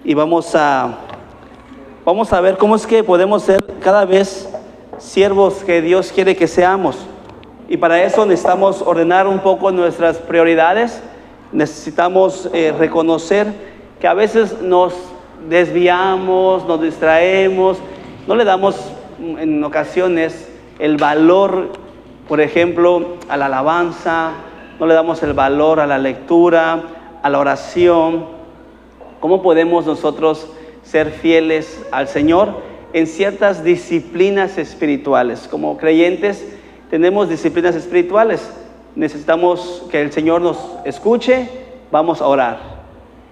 y vamos a ver cómo es que podemos ser cada vez siervos que Dios quiere que seamos. Y para eso necesitamos ordenar un poco nuestras prioridades. Necesitamos reconocer que a veces nos desviamos, nos distraemos, no le damos en ocasiones el valor, por ejemplo, a la alabanza, no le damos el valor a la lectura, a la oración. ¿Cómo podemos nosotros ser fieles al Señor en ciertas disciplinas espirituales? Como creyentes tenemos disciplinas espirituales. Necesitamos que el Señor nos escuche, vamos a orar.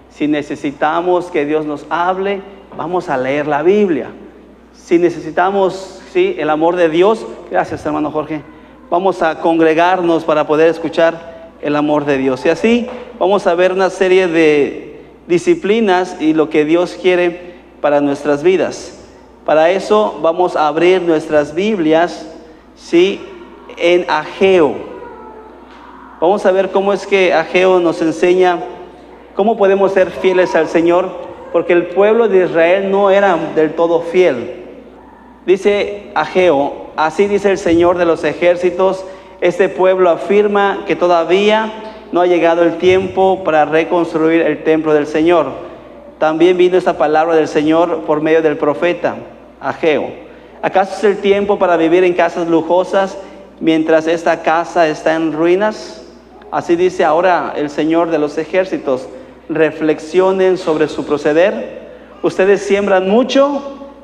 Si necesitamos que Dios nos hable, vamos a leer la Biblia. Si necesitamos, el amor de Dios, gracias hermano Jorge, vamos a congregarnos para poder escuchar el amor de Dios. Y así vamos a ver una serie de disciplinas y lo que Dios quiere para nuestras vidas. Para eso vamos a abrir nuestras Biblias, en Ageo. Vamos a ver cómo es que Ageo nos enseña cómo podemos ser fieles al Señor, porque el pueblo de Israel no era del todo fiel. Dice Ageo: así dice el Señor de los ejércitos, este pueblo afirma que todavía no ha llegado el tiempo para reconstruir el templo del Señor. También vino esta palabra del Señor por medio del profeta Ageo. ¿Acaso es el tiempo para vivir en casas lujosas mientras esta casa está en ruinas? Así dice ahora el Señor de los ejércitos: reflexionen sobre su proceder. Ustedes siembran mucho,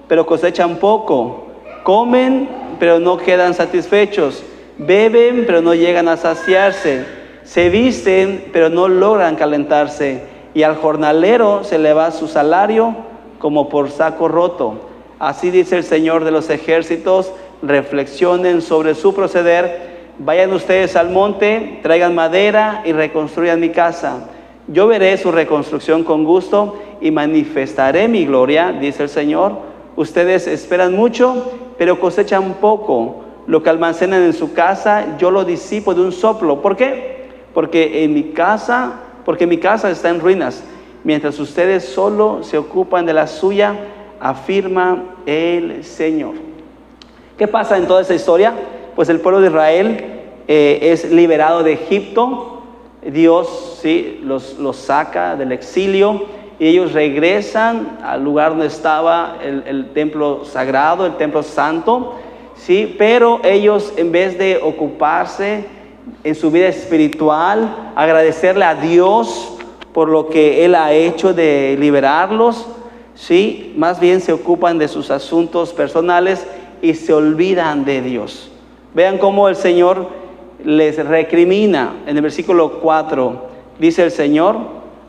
pero cosechan poco. Comen, pero no quedan satisfechos. Beben, pero no llegan a saciarse. Se visten, pero no logran calentarse. Y al jornalero se le va su salario como por saco roto. Así dice el Señor de los ejércitos: reflexionen sobre su proceder. Vayan ustedes al monte, traigan madera y reconstruyan mi casa. Yo veré su reconstrucción con gusto y manifestaré mi gloria, dice el Señor. Ustedes esperan mucho, pero cosechan poco. Lo que almacenan en su casa, yo lo disipo de un soplo. ¿Por qué? Porque mi casa está en ruinas, mientras ustedes solo se ocupan de la suya, afirma el Señor. ¿Qué pasa en toda esta historia? Pues el pueblo de Israel es liberado de Egipto. Dios los saca del exilio y ellos regresan al lugar donde estaba el templo sagrado, el templo santo. Pero ellos, en vez de ocuparse en su vida espiritual, agradecerle a Dios por lo que Él ha hecho de liberarlos, más bien se ocupan de sus asuntos personales y se olvidan de Dios. Vean cómo el Señor les recrimina. En el versículo 4 dice el Señor: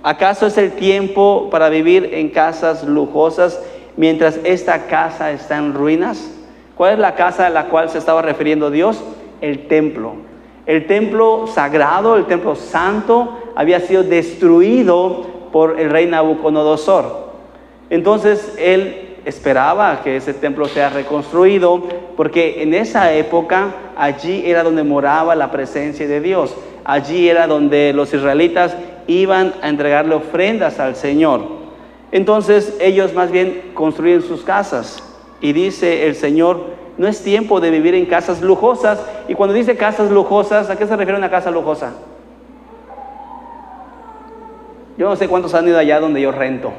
¿acaso es el tiempo para vivir en casas lujosas mientras esta casa está en ruinas? ¿Cuál es la casa a la cual se estaba refiriendo Dios? El templo. El templo sagrado, el templo santo, había sido destruido por el rey Nabucodonosor. Entonces él esperaba que ese templo sea reconstruido, porque en esa época allí era donde moraba la presencia de Dios. Allí era donde los israelitas iban a entregarle ofrendas al Señor. Entonces ellos más bien construyen sus casas. Y dice el Señor: no es tiempo de vivir en casas lujosas. Y cuando dice casas lujosas, ¿a qué se refiere una casa lujosa? Yo no sé cuántos han ido allá donde yo rento,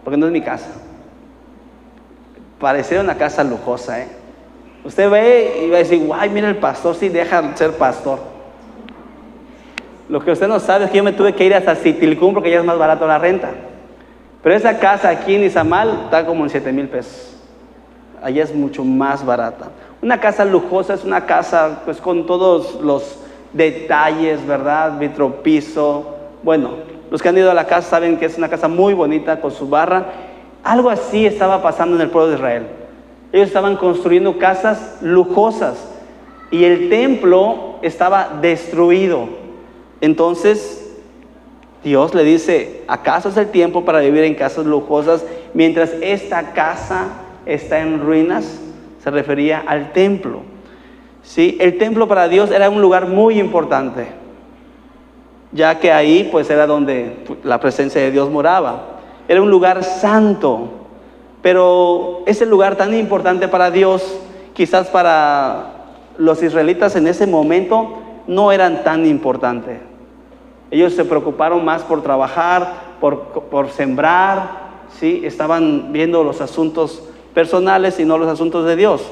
porque no es mi casa. Pareciera una casa lujosa, Usted ve y va a decir: guay, mira, el pastor sí deja ser pastor. Lo que usted no sabe es que yo me tuve que ir hasta Citilcún porque ya es más barato la renta. Pero esa casa aquí en Izamal está como en 7,000 pesos. Allá es mucho más barata. Una casa lujosa es una casa pues con todos los detalles, ¿verdad? Vitropiso. Bueno, los que han ido a la casa saben que es una casa muy bonita con su barra. Algo así estaba pasando en el pueblo de Israel. Ellos estaban construyendo casas lujosas y el templo estaba destruido. Entonces Dios le dice: ¿acaso es el tiempo para vivir en casas lujosas mientras esta casa está en ruinas? Se refería al templo. El templo para Dios era un lugar muy importante, ya que ahí pues era donde la presencia de Dios moraba. era un lugar santo, pero ese lugar tan importante para Dios, quizás para los israelitas en ese momento no eran tan importantes. Ellos se preocuparon más por trabajar, por sembrar, ¿sí? Estaban viendo los asuntos personales y no los asuntos de Dios.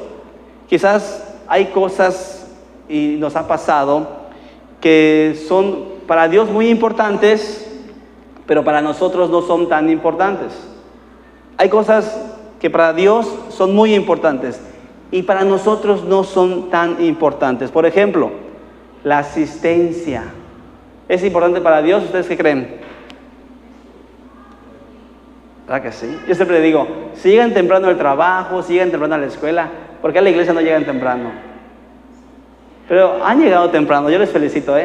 Quizás hay cosas, y nos ha pasado, que son para Dios muy importantes, pero para nosotros no son tan importantes. Hay cosas que para Dios son muy importantes y para nosotros no son tan importantes. Por ejemplo, la asistencia. ¿Es importante para Dios? ¿Ustedes qué creen? ¿Verdad que sí? Yo siempre digo, si llegan temprano al trabajo, si llegan temprano a la escuela, ¿por qué a la iglesia no llegan temprano? Pero han llegado temprano, yo les felicito,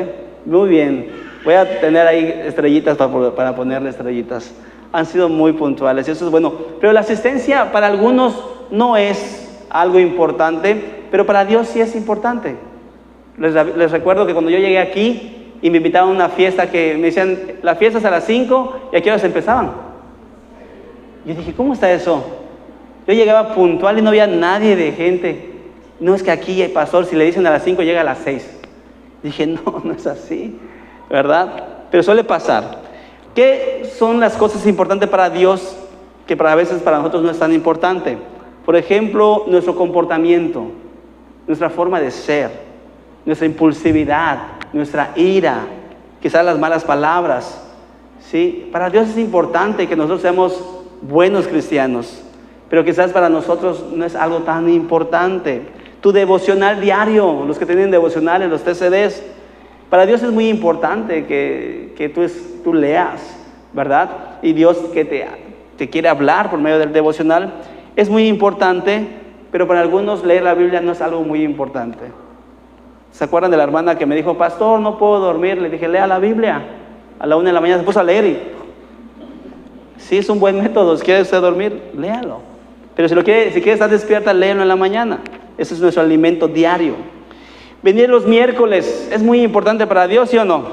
muy bien. Voy a tener ahí estrellitas para ponerle estrellitas. Han sido muy puntuales y eso es bueno. Pero la asistencia para algunos no es algo importante, pero para Dios sí es importante. Les recuerdo que cuando yo llegué aquí y me invitaban a una fiesta que me decían, la fiesta es a las 5 y a qué horas empezaban. Yo dije, ¿cómo está eso? Yo llegaba puntual y no había nadie de gente. No, es que aquí el pastor, si le dicen a las 5, llega a las 6. Dije, no es así, ¿verdad? Pero suele pasar. ¿Qué son las cosas importantes para Dios que a veces para nosotros no es tan importante? Por ejemplo, nuestro comportamiento, nuestra forma de ser, nuestra impulsividad, nuestra ira, quizás las malas palabras, ¿sí? Para Dios es importante que nosotros seamos buenos cristianos, pero quizás para nosotros no es algo tan importante. Tu devocional diario, los que tienen devocionales, los TCDs, para Dios es muy importante que tú leas, ¿verdad? Y Dios que te quiere hablar por medio del devocional es muy importante, pero para algunos leer la Biblia no es algo muy importante. ¿Se acuerdan de la hermana que me dijo, pastor, no puedo dormir? Le dije, lea la Biblia. A la 1 de la mañana se puso a leer y sí, es un buen método. Si quiere usted dormir, léalo. Pero si quiere estar despierta, léelo en la mañana. Ese es nuestro alimento diario. Venir los miércoles es muy importante para Dios, ¿sí o no?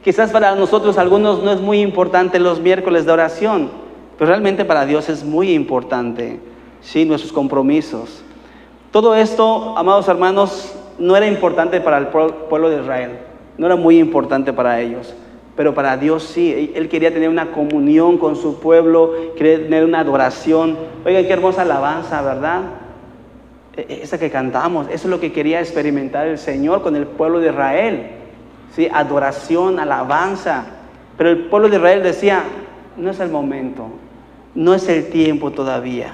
Quizás para nosotros algunos no es muy importante los miércoles de oración, pero realmente para Dios es muy importante, ¿sí? Nuestros compromisos. Todo esto, amados hermanos, no era importante para el pueblo de Israel, no era muy importante para ellos, pero para Dios sí. Él quería tener una comunión con su pueblo, quería tener una adoración. Oigan, qué hermosa alabanza, ¿verdad? Esa que cantamos, eso es lo que quería experimentar el Señor con el pueblo de Israel, ¿sí? Adoración, alabanza. Pero el pueblo de Israel decía, no es el momento, no es el tiempo todavía,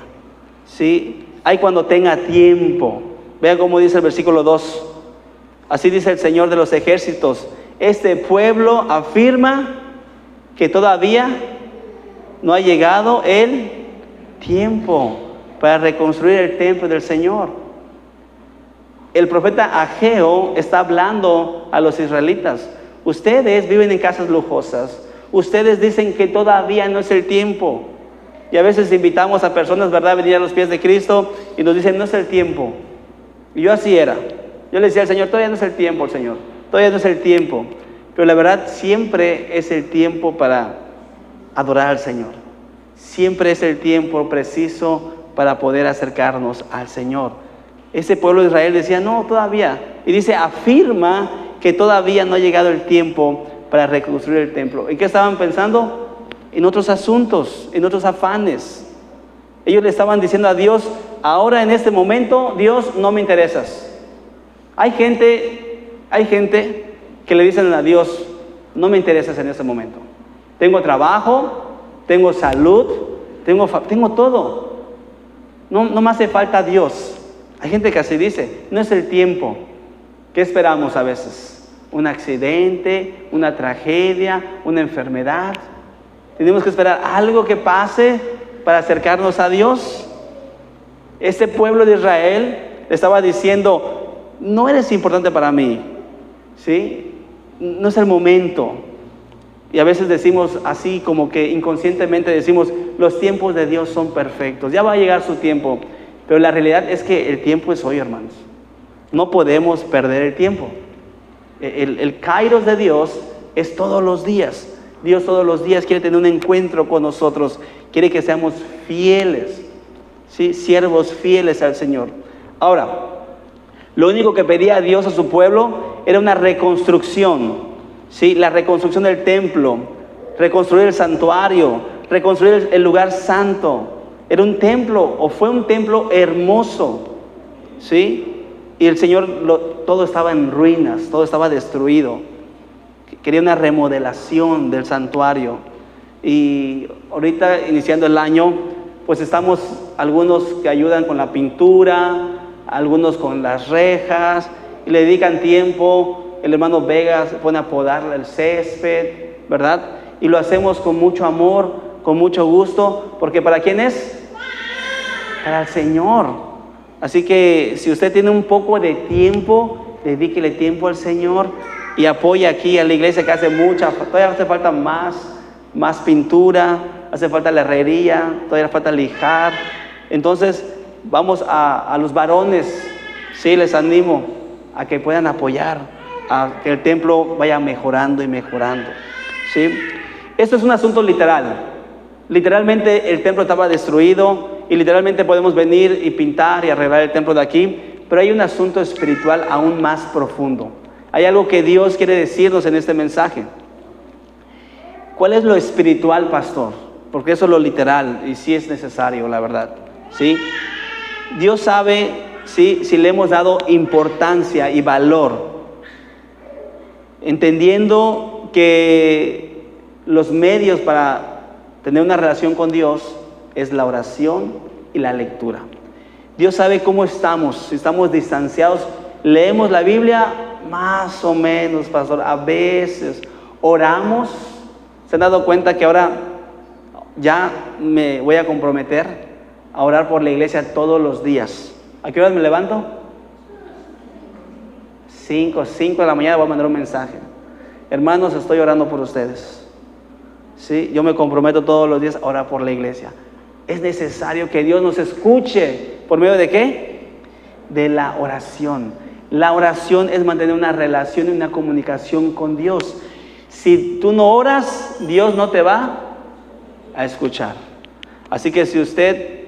¿sí? Hay cuando tenga tiempo. Vean cómo dice el versículo 2. Así dice el Señor de los ejércitos: este pueblo afirma que todavía no ha llegado el tiempo para reconstruir el templo del Señor. El profeta Ageo está hablando a los israelitas. Ustedes viven en casas lujosas. Ustedes dicen que todavía no es el tiempo. Y a veces invitamos a personas, ¿verdad?, a venir a los pies de Cristo y nos dicen, no es el tiempo. Y yo así era. Yo le decía al Señor, todavía no es el tiempo, Señor. Todavía no es el tiempo. Pero la verdad, siempre es el tiempo para adorar al Señor. Siempre es el tiempo preciso para poder acercarnos al Señor. Ese pueblo de Israel decía, no, todavía. Y dice, afirma que todavía no ha llegado el tiempo para reconstruir el templo. ¿En qué estaban pensando? En otros asuntos, en otros afanes. Ellos le estaban diciendo a Dios, ahora en este momento, Dios, no me interesas. Hay gente que le dicen a Dios, no me interesas en este momento. Tengo trabajo, tengo salud, tengo todo. No me hace falta Dios. Hay gente que así dice, no es el tiempo. ¿Qué esperamos a veces? Un accidente, una tragedia, una enfermedad. Tenemos que esperar algo que pase para acercarnos a Dios. Este pueblo de Israel le estaba diciendo, no eres importante para mí, ¿sí? No es el momento. Y a veces decimos así como que inconscientemente decimos, los tiempos de Dios son perfectos, ya va a llegar su tiempo. Pero la realidad es que el tiempo es hoy, hermanos. No podemos perder el tiempo. El kairos de Dios es todos los días. Dios todos los días quiere tener un encuentro con nosotros. Quiere que seamos fieles, ¿sí? Siervos fieles al Señor. Ahora, lo único que pedía a Dios a su pueblo era una reconstrucción, ¿sí? La reconstrucción del templo, reconstruir el santuario, reconstruir el lugar santo. Era un templo, o fue un templo hermoso, ¿sí? Y el Señor, todo estaba en ruinas, todo estaba destruido. Quería una remodelación del santuario. Y ahorita, iniciando el año, pues estamos algunos que ayudan con la pintura, algunos con las rejas, y le dedican tiempo. El hermano Vega se pone a podar el césped, ¿verdad? Y lo hacemos con mucho amor, con mucho gusto, porque ¿para quién es? Para el Señor. Así que si usted tiene un poco de tiempo, dedíquele tiempo al Señor y apoya aquí a la iglesia, que hace todavía hace falta más pintura, hace falta la herrería, todavía falta lijar. Entonces vamos a los varones, sí, les animo a que puedan apoyar, a que el templo vaya mejorando y mejorando, ¿sí? Esto es un asunto literal. Literalmente el templo estaba destruido y literalmente podemos venir y pintar y arreglar el templo de aquí, pero hay un asunto espiritual aún más profundo. Hay algo que Dios quiere decirnos en este mensaje. ¿Cuál es lo espiritual, pastor? Porque eso es lo literal y sí es necesario, la verdad, ¿sí? Dios sabe, ¿sí?, si le hemos dado importancia y valor, entendiendo que los medios para tener una relación con Dios es la oración y la lectura. Dios sabe cómo estamos, si estamos distanciados. Leemos la Biblia más o menos, pastor, a veces oramos. ¿Se han dado cuenta que ahora ya me voy a comprometer a orar por la iglesia todos los días? ¿A qué horas me levanto? 5 de la mañana voy a mandar un mensaje. Hermanos, estoy orando por ustedes. ¿Sí? Yo me comprometo todos los días a orar por la iglesia. Es necesario que Dios nos escuche. ¿Por medio de qué? De la oración. La oración es mantener una relación y una comunicación con Dios. Si tú no oras, Dios no te va a escuchar. Así que si usted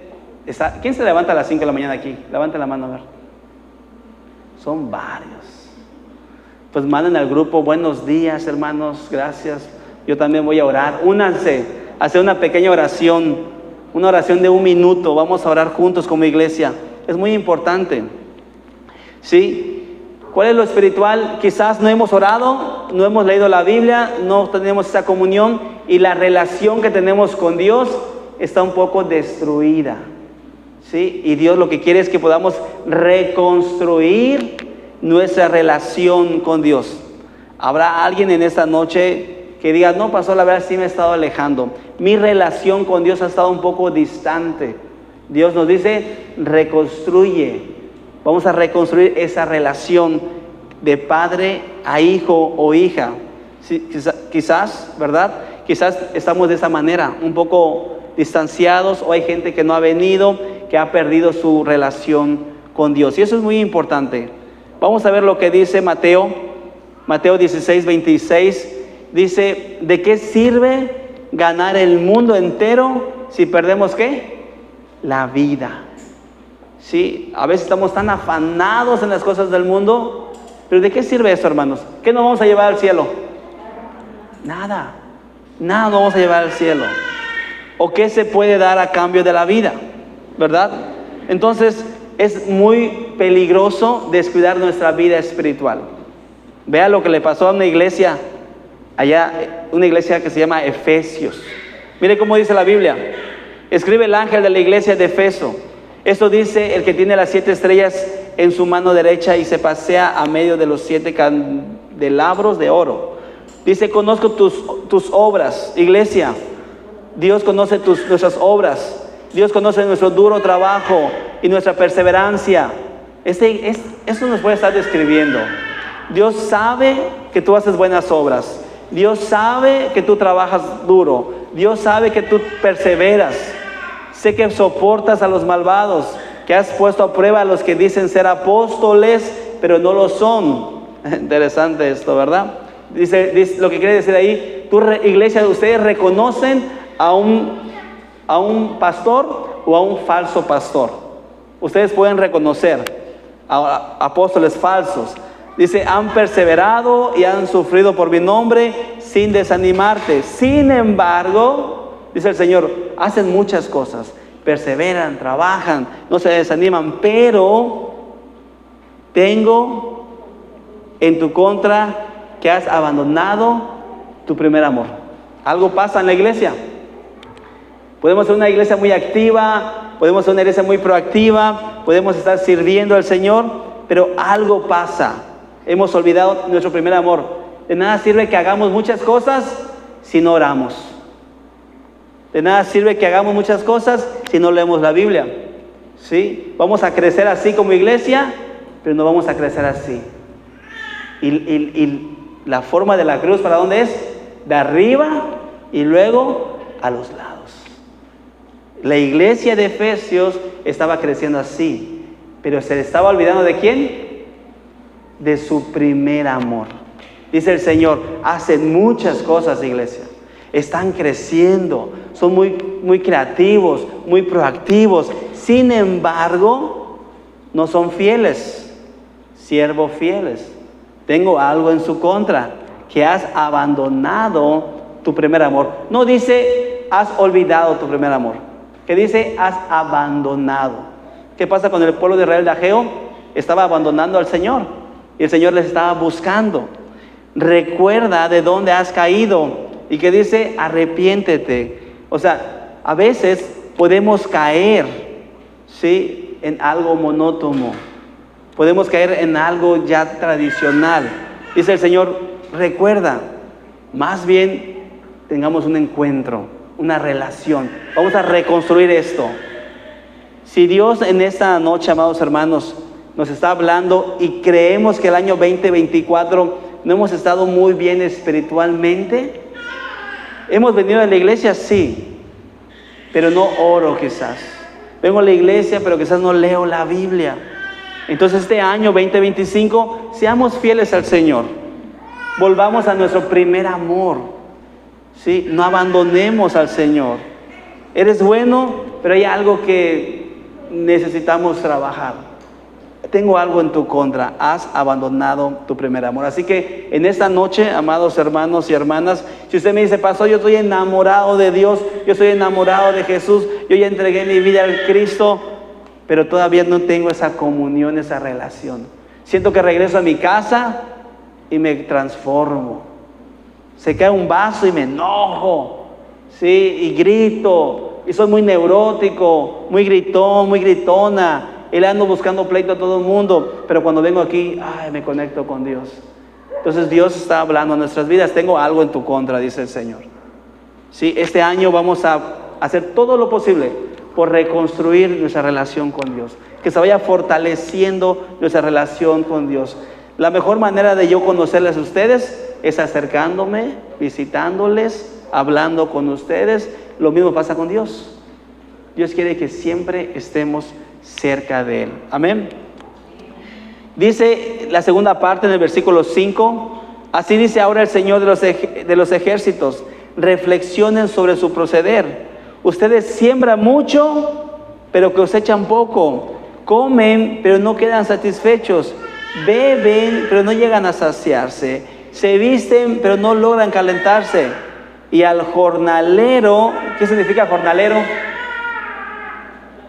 está... ¿Quién se levanta a las 5 de la mañana aquí? Levante la mano a ver. Son varios. Pues manden al grupo: buenos días, hermanos, gracias. Yo también voy a orar. Únanse, hacer una pequeña oración, una oración de 1 minuto. Vamos a orar juntos como iglesia. Es muy importante, ¿sí? ¿Cuál es lo espiritual? Quizás no hemos orado, no hemos leído la Biblia, no tenemos esa comunión y la relación que tenemos con Dios está un poco destruida, ¿sí? Y Dios lo que quiere es que podamos reconstruir nuestra relación con Dios. ¿Habrá alguien en esta noche que diga: no, pastor, la verdad sí me he estado alejando, mi relación con Dios ha estado un poco distante? Dios nos dice: reconstruye. Vamos a reconstruir esa relación de padre a hijo o hija. Sí, quizás, ¿verdad? Quizás estamos de esa manera, un poco distanciados, o hay gente que no ha venido, que ha perdido su relación con Dios. Y eso es muy importante. Vamos a ver lo que dice Mateo 16:26. Dice: ¿de qué sirve ganar el mundo entero si perdemos qué? La vida. Sí, a veces estamos tan afanados en las cosas del mundo, pero ¿de qué sirve eso, hermanos? ¿Qué nos vamos a llevar al cielo? Nada nos vamos a llevar al cielo. ¿O qué se puede dar a cambio de la vida? ¿Verdad? Entonces es muy peligroso descuidar nuestra vida espiritual. Vea lo que le pasó a una iglesia allá, una iglesia que se llama Efesios. Mire cómo dice la Biblia. Escribe el ángel de la iglesia de Efeso: esto dice el que tiene las 7 estrellas en su mano derecha y se pasea a medio de los 7 candelabros de oro. Dice: conozco tus obras, iglesia. Dios conoce nuestras obras. Dios conoce nuestro duro trabajo y nuestra perseverancia. Eso nos puede estar describiendo. Dios sabe que tú haces buenas obras. Dios sabe que tú trabajas duro. Dios sabe que tú perseveras. Sé que soportas a los malvados, que has puesto a prueba a los que dicen ser apóstoles, pero no lo son. Interesante esto, ¿verdad? Dice, lo que quiere decir ahí: Iglesia, ustedes reconocen a un pastor o a un falso pastor. Ustedes pueden reconocer a apóstoles falsos. Dice, han perseverado y han sufrido por mi nombre sin desanimarte. Sin embargo, dice el Señor, hacen muchas cosas, perseveran, trabajan, no se desaniman, pero tengo en tu contra que has abandonado tu primer amor. Algo pasa en la iglesia. Podemos ser una iglesia muy activa, podemos ser una iglesia muy proactiva, podemos estar sirviendo al Señor, pero algo pasa. Hemos olvidado nuestro primer amor. De nada sirve que hagamos muchas cosas si no oramos. De nada sirve que hagamos muchas cosas si no leemos la Biblia. ¿Sí? Vamos a crecer así como iglesia, pero no vamos a crecer así. Y la forma de la cruz, ¿para dónde es? De arriba y luego a los lados. La iglesia de Efesios estaba creciendo así, pero se estaba olvidando ¿de quién? De su primer amor. Dice el Señor, hacen muchas cosas, iglesia. Están creciendo, son muy creativos, muy proactivos. Sin embargo, no son fieles, siervos fieles. Tengo algo en su contra, que has abandonado tu primer amor. No dice, has olvidado tu primer amor. Que dice, has abandonado. ¿Qué pasa con el pueblo de Israel de Ageo? Estaba abandonando al Señor. Y el Señor les estaba buscando. Recuerda de dónde has caído. Y que dice, arrepiéntete. O sea, a veces podemos caer, ¿sí?, en algo monótono. Podemos caer en algo ya tradicional. Dice el Señor, recuerda, más bien tengamos un encuentro, una relación. Vamos a reconstruir esto. Si Dios en esta noche, amados hermanos, nos está hablando y creemos que el año 2024 no hemos estado muy bien espiritualmente, hemos venido a la iglesia, sí, pero no oro quizás. Vengo a la iglesia, pero quizás no leo la Biblia. Entonces este año 2025, seamos fieles al Señor. Volvamos a nuestro primer amor, ¿sí? No abandonemos al Señor. Eres bueno, pero hay algo que necesitamos trabajar. Tengo algo en tu contra, has abandonado tu primer amor. Así que en esta noche, amados hermanos y hermanas, si usted me dice, pastor, yo estoy enamorado de Dios, yo estoy enamorado de Jesús, yo ya entregué mi vida al Cristo, pero todavía no tengo esa comunión, esa relación. Siento que regreso a mi casa y me transformo. Se cae un vaso y me enojo, ¿sí? Y grito, y soy muy neurótico, muy gritón, muy gritona. Y le ando buscando pleito a todo el mundo, pero cuando vengo aquí, me conecto con Dios. Entonces Dios está hablando en nuestras vidas. Tengo algo en tu contra, dice el Señor. Sí, este año vamos a hacer todo lo posible por reconstruir nuestra relación con Dios, que se vaya fortaleciendo nuestra relación con Dios. La mejor manera de yo conocerles a ustedes es acercándome, visitándoles, hablando con ustedes. Lo mismo pasa con Dios. Dios quiere que siempre estemos cerca de Él. Amén. Dice la segunda parte en el versículo 5, así dice ahora el Señor de los ejércitos, reflexionen sobre su proceder. Ustedes siembran mucho, pero cosechan poco. Comen, pero no quedan satisfechos. Beben, pero no llegan a saciarse. Se visten, pero no logran calentarse. Y al jornalero, ¿qué significa jornalero?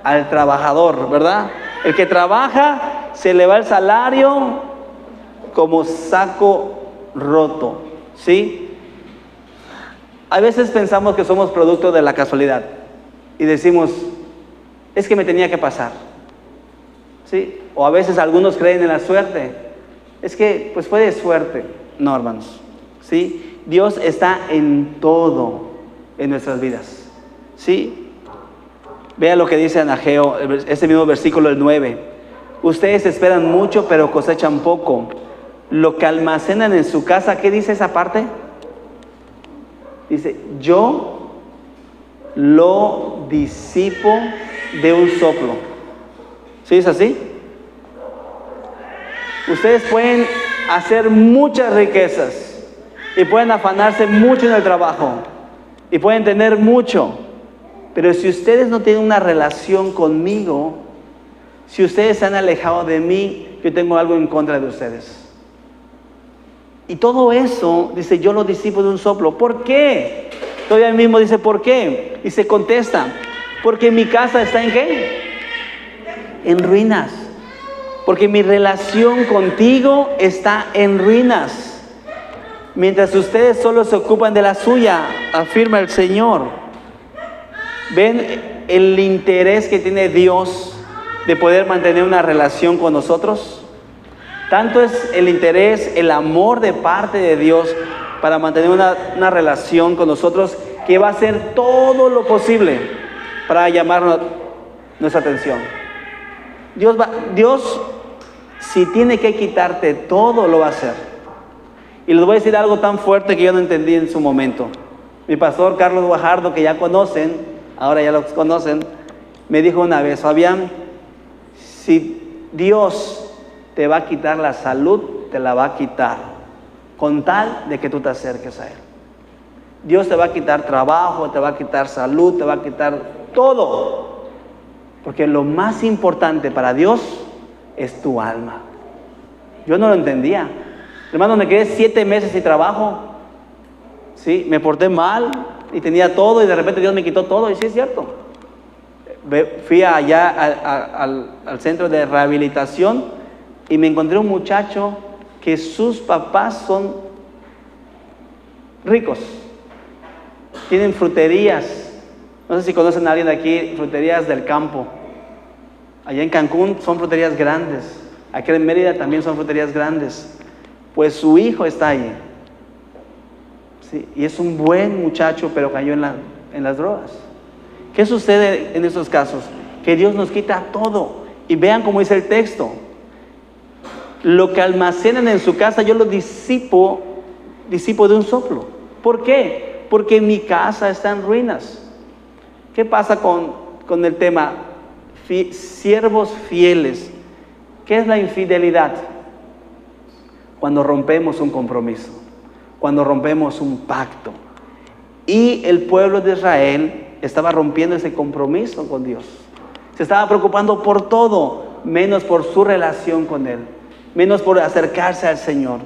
Al trabajador, ¿verdad? El que trabaja, se le va el salario como saco roto, ¿sí? A veces pensamos que somos producto de la casualidad y decimos, es que me tenía que pasar, ¿sí? O a veces algunos creen en la suerte, es que pues fue de suerte. No, hermanos, ¿sí? Dios está en todo en nuestras vidas, ¿sí? Vea lo que dice en Ageo, ese mismo versículo, el 9. Ustedes esperan mucho, pero cosechan poco. Lo que almacenan en su casa, ¿qué dice esa parte? Dice, yo lo disipo de un soplo. ¿Sí es así? Ustedes pueden hacer muchas riquezas, y pueden afanarse mucho en el trabajo y pueden tener mucho, pero si ustedes no tienen una relación conmigo, si ustedes se han alejado de mí, yo tengo algo en contra de ustedes. Y todo eso, dice, yo lo disipo de un soplo. ¿Por qué? Todavía mismo dice, ¿por qué? Y se contesta, porque mi casa está ¿en qué? En ruinas. Porque mi relación contigo está en ruinas. Mientras ustedes solo se ocupan de la suya, afirma el Señor. ¿Ven el interés que tiene Dios de poder mantener una relación con nosotros? Tanto es el interés, el amor de parte de Dios para mantener una relación con nosotros, que va a hacer todo lo posible para llamar nuestra atención. Dios, si tiene que quitarte todo, lo va a hacer. Y les voy a decir algo tan fuerte que yo no entendí en su momento. Mi pastor Carlos Guajardo, que ya conocen, ahora ya los conocen, me dijo una vez, Fabián, si Dios te va a quitar la salud, te la va a quitar, con tal de que tú te acerques a Él. Dios te va a quitar trabajo, te va a quitar salud, te va a quitar todo, porque lo más importante para Dios es tu alma. Yo no lo entendía. Hermano, me quedé 7 meses sin trabajo, ¿sí? Me porté mal y tenía todo, y de repente Dios me quitó todo, y sí es cierto. Fui allá al centro de rehabilitación y me encontré un muchacho que sus papás son ricos, tienen fruterías. No sé si conocen a alguien de aquí, fruterías del campo. Allá en Cancún son fruterías grandes, aquí en Mérida también son fruterías grandes. Pues su hijo está ahí, ¿sí? Y es un buen muchacho, pero cayó en las drogas. ¿Qué sucede en esos casos? Que Dios nos quita todo. Y vean cómo dice el texto: lo que almacenan en su casa, yo lo disipo de un soplo. ¿Por qué? Porque mi casa está en ruinas. ¿Qué pasa con el tema? Siervos fieles. ¿Qué es la infidelidad? Cuando rompemos un compromiso, cuando rompemos un pacto. Y el pueblo de Israel estaba rompiendo ese compromiso con Dios. Se estaba preocupando por todo, menos por su relación con Él, menos por acercarse al Señor.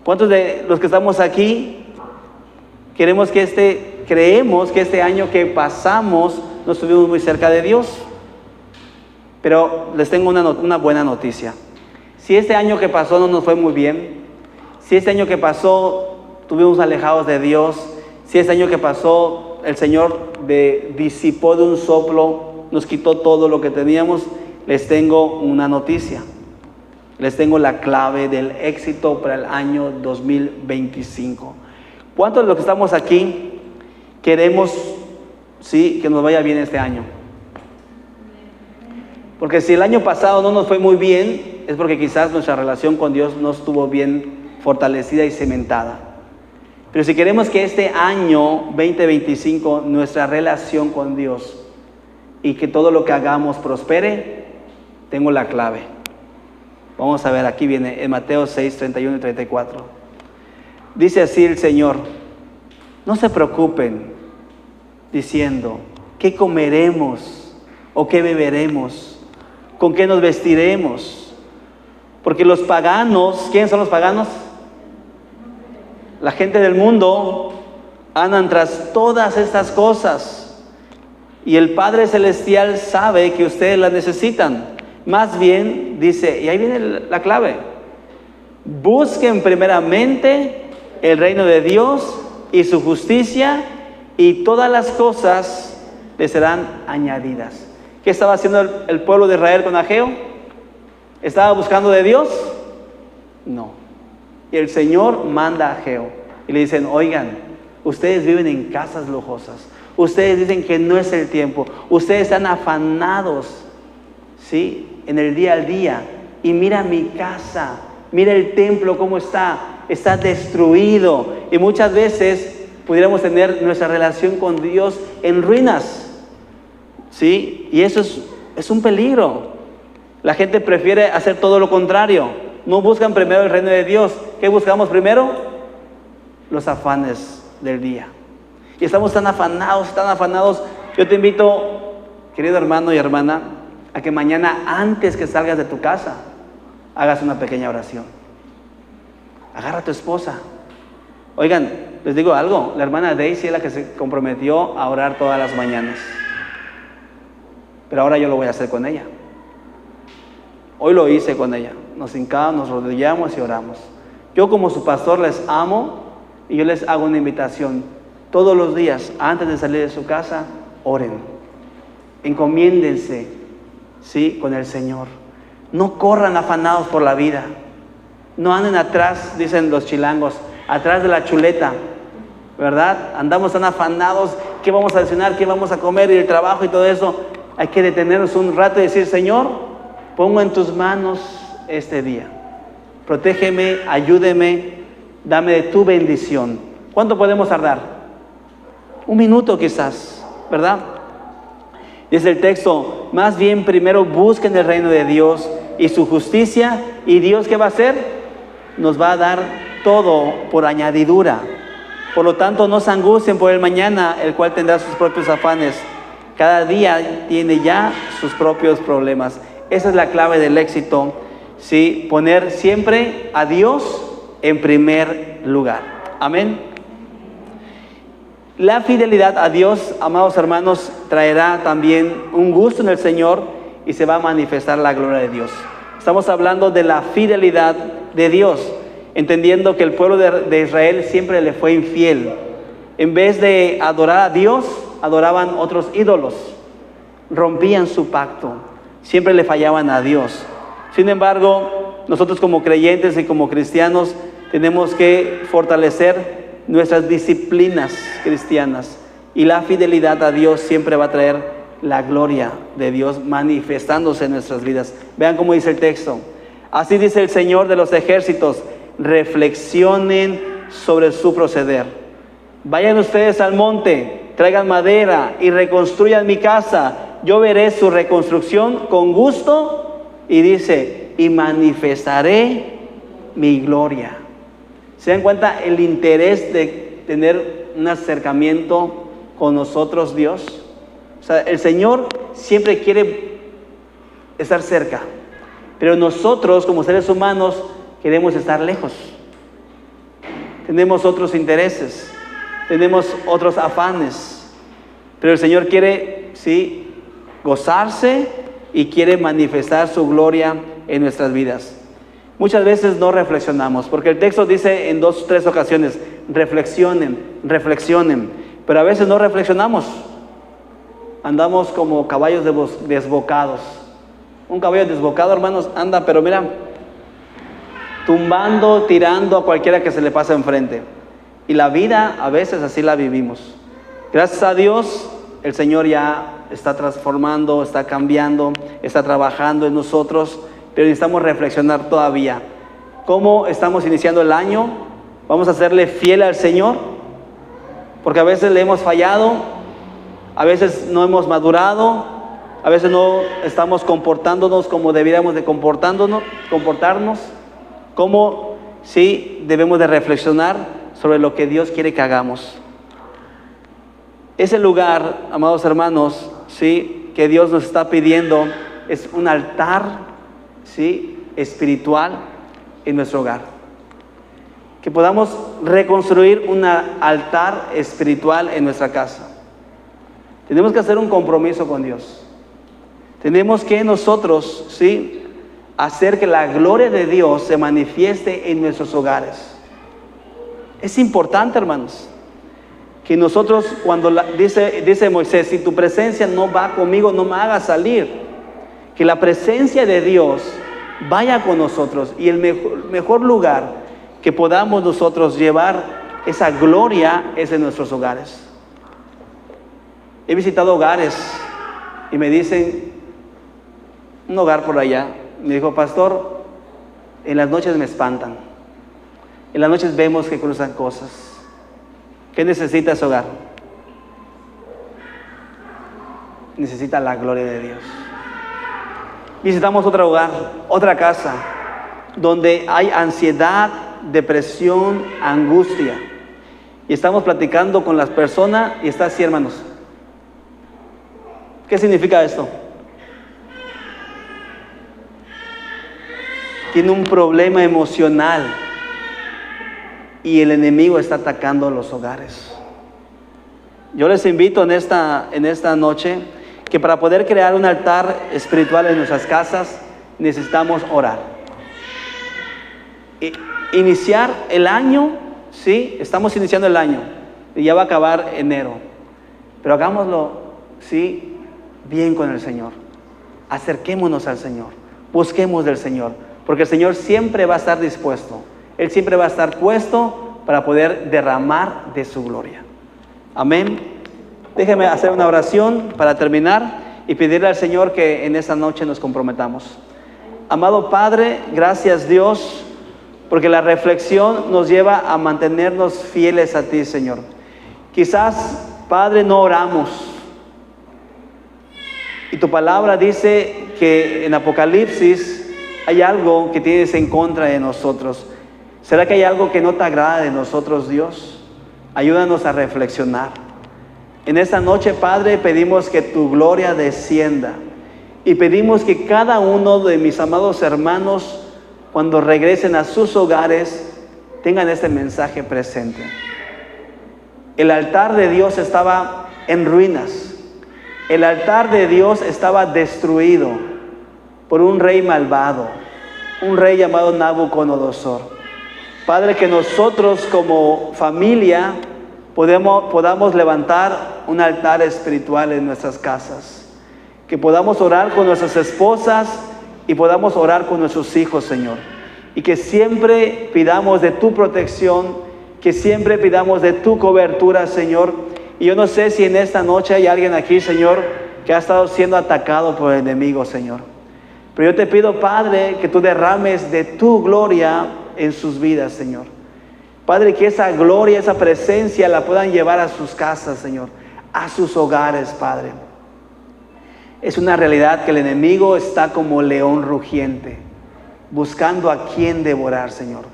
¿Cuántos de los que estamos aquí creemos que este año que pasamos no estuvimos muy cerca de Dios? Pero les tengo una buena noticia. Si este año que pasó no nos fue muy bien, si este año que pasó estuvimos alejados de Dios, si este año que pasó el Señor disipó de un soplo, nos quitó todo lo que teníamos, les tengo una noticia. Les tengo la clave del éxito para el año 2025. ¿Cuántos de los que estamos aquí queremos, sí, que nos vaya bien este año? Porque si el año pasado no nos fue muy bien, es porque quizás nuestra relación con Dios no estuvo bien fortalecida y cimentada. Pero si queremos que este año 2025 nuestra relación con Dios y que todo lo que hagamos prospere, tengo la clave. Vamos a ver, aquí viene en Mateo 6, 31 y 34. Dice así el Señor: no se preocupen diciendo, ¿qué comeremos o qué beberemos? ¿Con qué nos vestiremos? Porque los paganos, ¿quiénes son los paganos? La gente del mundo andan tras todas estas cosas, y el Padre Celestial sabe que ustedes las necesitan. Más bien, dice, y ahí viene la clave: busquen primeramente el reino de Dios y su justicia, y todas las cosas les serán añadidas. ¿Qué estaba haciendo el pueblo de Israel con Ageo? ¿Estaba buscando de Dios? No. Y el Señor manda a Ageo y le dicen: oigan, ustedes viven en casas lujosas, ustedes dicen que no es el tiempo, ustedes están afanados, ¿sí?, en el día al día, y mira mi casa, mira el templo cómo está destruido, y muchas veces pudiéramos tener nuestra relación con Dios en ruinas, ¿sí? Y eso es un peligro. La gente prefiere hacer todo lo contrario, no buscan primero el reino de Dios. ¿Qué buscamos primero? los afanes del día. Y estamos tan afanados, tan afanados. Yo te invito, querido hermano y hermana, a que mañana, antes que salgas de tu casa, hagas una pequeña oración. Agarra a tu esposa. Oigan, les digo algo, la hermana Daisy es la que se comprometió a orar todas las mañanas. Pero ahora yo lo voy a hacer con ella. Hoy lo hice con ella. Nos hincamos, nos rodillamos y oramos. Yo como su pastor les amo y yo les hago una invitación. Todos los días, antes de salir de su casa, oren. Encomiéndense, ¿sí?, con el Señor. No corran afanados por la vida. No anden atrás, dicen los chilangos, atrás de la chuleta, ¿verdad? Andamos tan afanados, ¿qué vamos a desayunar? ¿Qué vamos a comer? Y el trabajo y todo eso. Hay que detenernos un rato y decir, Señor, pongo en tus manos este día. Protégeme, ayúdeme, dame de tu bendición. ¿Cuánto podemos tardar? Un minuto quizás, ¿verdad? Dice el texto, más bien primero busquen el reino de Dios y su justicia, y Dios, ¿qué va a hacer? Nos va a dar todo por añadidura. Por lo tanto, no se angustien por el mañana, el cual tendrá sus propios afanes. Cada día tiene ya sus propios problemas. Esa es la clave del éxito, ¿sí? Poner siempre a Dios en primer lugar. Amén. La fidelidad a Dios, amados hermanos, traerá también un gusto en el Señor y se va a manifestar la gloria de Dios. Estamos hablando de la fidelidad de Dios, entendiendo que el pueblo de Israel siempre le fue infiel. En vez de adorar a Dios, adoraban otros ídolos, rompían su pacto, siempre le fallaban a Dios. Sin embargo, nosotros como creyentes y como cristianos tenemos que fortalecer nuestras disciplinas cristianas, y la fidelidad a Dios siempre va a traer la gloria de Dios manifestándose en nuestras vidas. Vean cómo dice el texto. Así dice el Señor de los ejércitos, reflexionen sobre su proceder. Vayan ustedes al monte, traigan madera y reconstruyan mi casa. Yo veré su reconstrucción con gusto, y dice, y manifestaré mi gloria. ¿Se dan cuenta el interés de tener un acercamiento con nosotros, Dios? O sea, el Señor siempre quiere estar cerca, pero nosotros como seres humanos queremos estar lejos. Tenemos otros intereses, tenemos otros afanes, pero el Señor quiere, sí, gozarse y quiere manifestar su gloria en nuestras vidas. Muchas veces no reflexionamos, porque el texto dice en 2 o 3 ocasiones, reflexionen, reflexionen, pero a veces no reflexionamos. Andamos como caballos desbocados. Un caballo desbocado, hermanos, anda, pero mira, tumbando, tirando a cualquiera que se le pasa enfrente. Y la vida a veces así la vivimos. Gracias a Dios, el Señor ya está transformando, está cambiando, está trabajando en nosotros, pero necesitamos reflexionar todavía. ¿Cómo estamos iniciando el año? ¿Vamos a serle fiel al Señor? Porque a veces le hemos fallado, a veces no hemos madurado, a veces no estamos comportándonos como deberíamos de comportarnos. ¿Cómo sí debemos de reflexionar sobre lo que Dios quiere que hagamos? Ese lugar, amados hermanos, sí, que Dios nos está pidiendo es un altar, sí, espiritual en nuestro hogar. Que podamos reconstruir un altar espiritual en nuestra casa. Tenemos que hacer un compromiso con Dios. Tenemos que nosotros, sí, hacer que la gloria de Dios se manifieste en nuestros hogares. Es importante, hermanos, que nosotros, cuando dice Moisés, si tu presencia no va conmigo, no me hagas salir. Que la presencia de Dios vaya con nosotros, y el mejor lugar que podamos nosotros llevar esa gloria es en nuestros hogares. He visitado hogares y me dicen, un hogar por allá, me dijo, pastor, en las noches me espantan, en las noches vemos que cruzan cosas. ¿Qué necesita ese hogar? Necesita la gloria de Dios. Visitamos otro hogar, otra casa, donde hay ansiedad, depresión, angustia. y estamos platicando con las personas y está así, hermanos. ¿Qué significa esto? Tiene un problema emocional y el enemigo está atacando los hogares. Yo les invito en esta noche que para poder crear un altar espiritual en nuestras casas necesitamos orar. Iniciar el año, sí, estamos iniciando el año y ya va a acabar enero, pero hagámoslo, sí, bien con el Señor. Acerquémonos al Señor, busquemos del Señor, porque el Señor siempre va a estar dispuesto. Él siempre va a estar puesto para poder derramar de su gloria. Amén. Déjeme hacer una oración para terminar y pedirle al Señor que en esta noche nos comprometamos. Amado Padre, gracias Dios, porque la reflexión nos lleva a mantenernos fieles a ti, Señor. Quizás, Padre, no oramos. Y tu palabra dice que en Apocalipsis hay algo que tienes en contra de nosotros. ¿Será que hay algo que no te agrada de nosotros, Dios? Ayúdanos a reflexionar. En esta noche, Padre, pedimos que tu gloria descienda. Y pedimos que cada uno de mis amados hermanos, cuando regresen a sus hogares, tengan este mensaje presente. El altar de Dios estaba en ruinas. El altar de Dios estaba destruido por un rey malvado, un rey llamado Nabucodonosor. Padre, que nosotros como familia podamos levantar un altar espiritual en nuestras casas. Que podamos orar con nuestras esposas y podamos orar con nuestros hijos, Señor. Y que siempre pidamos de tu protección, que siempre pidamos de tu cobertura, Señor. Y yo no sé si en esta noche hay alguien aquí, Señor, que ha estado siendo atacado por el enemigo, Señor. Pero yo te pido, Padre, que tú derrames de tu gloria en sus vidas, Señor. Padre, que esa gloria, esa presencia la puedan llevar a sus casas, Señor, a sus hogares, Padre. Es una realidad que el enemigo está como león rugiente, buscando a quien devorar, Señor.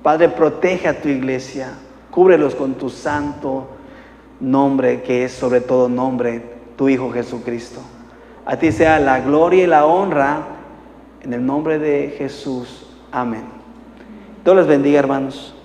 Padre, protege a tu iglesia, cúbrelos con tu santo nombre, que es sobre todo nombre, tu Hijo Jesucristo. A ti sea la gloria y la honra, en el nombre de Jesús. Amén. Dios les bendiga, hermanos.